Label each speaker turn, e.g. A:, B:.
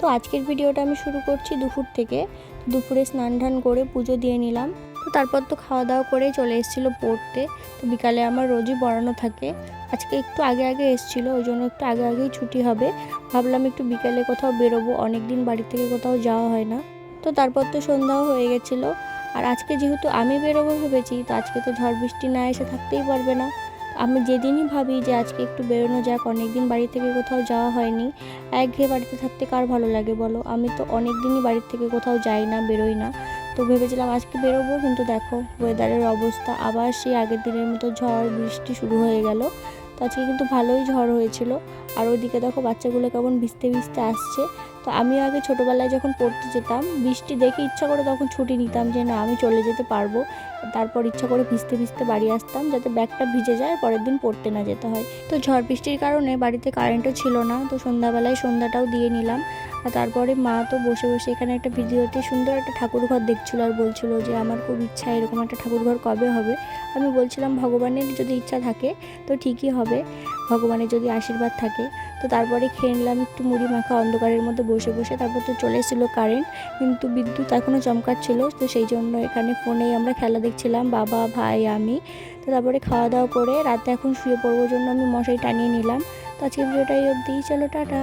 A: তো আজকের ভিডিওটা আমি শুরু করছি দুপুর থেকে। দুপুরে স্নান টান করে পুজো দিয়ে নিলাম। তো তারপর তো খাওয়া দাওয়া করে চলে এসেছিলো পড়তে। তো বিকালে আমার রোজই পড়ানো থাকে। আজকে একটু আগে আগে এসেছিলো, ওই জন্য একটু আগে আগেই ছুটি হবে। ভাবলাম একটু বিকালে কোথাও বেরোবো, অনেক দিন বাড়ি থেকে কোথাও যাওয়া হয় না। তো তারপর তো সন্ধ্যাও হয়ে গেছিলো। আর আজকে যেহেতু আমি বেরোবো ভেবেছি, তো আজকে তো ঝড় বৃষ্টি না এসে থাকতেই পারবে না। আমি যেদিনই ভাবি যে আজকে একটু বেরোনো যাক, অনেক দিন বাড়ি থেকে কোথাও যাওয়া হয়নি, একঘেয়ে বাড়িতে থাকতে কার ভালো লাগে বলো। আমি তো অনেক দিনই বাড়ির থেকে কোথাও যাই না, বেরোই না। তো ভেবেছিলাম আজকে বেরোবো, কিন্তু দেখো ওয়েদারের অবস্থা আবার সেই আগের দিনের মতো ঝড় বৃষ্টি শুরু হয়ে গেল। তো আজকে কিন্তু ভালোই ঝড় হয়েছিল। আর ওইদিকে দেখো বাচ্চাগুলো কেমন ভিজতে ভিজতে আসছে। তো আমিও আগে ছোটোবেলায় যখন পড়তে যেতাম, বৃষ্টি দেখে ইচ্ছা করে তখন ছুটি নিতাম যে না আমি চলে যেতে পারবো। তারপর ইচ্ছা করে ভিজতে ভিজতে বাড়ি আসতাম, যাতে ব্যাগটা ভিজে যায়, পরের দিন পড়তে না যেতে হয়। তো ঝড় বৃষ্টির কারণে বাড়িতে কারেন্টও ছিল না। তো সন্ধ্যাবেলায় সন্ধ্যাটাও দিয়ে নিলাম। আর তারপরে মা তো বসে বসে এখানে একটা ভিডিওতে সুন্দর একটা ঠাকুর ঘর দেখছিল, আর বলছিল যে আমার খুব ইচ্ছা এরকম একটা ঠাকুর ঘর কবে হবে। আমি বলছিলাম ভগবানের যদি ইচ্ছা থাকে তো ঠিকই হবে, ভগবানের যদি আশীর্বাদ থাকে। তো তারপরে খেয়ে নিলাম একটু মুড়ি মাখা অন্ধকারের মধ্যে বসে বসে। তারপর তো চলে এসেছিলো কারেন্ট, কিন্তু বিদ্যুৎ এখনও চমকাচ্ছিল। তো সেই জন্য এখানে ফোনেই আমরা খেলা দেখছিলাম, বাবা ভাই আমি। তো তারপরে খাওয়া দাওয়া করে রাতে এখন শুয়ে পড়বার জন্য আমি মশারি টানিয়ে নিলাম। তো আজকের ভিডিওটা এই অবধি, চলো টাটা।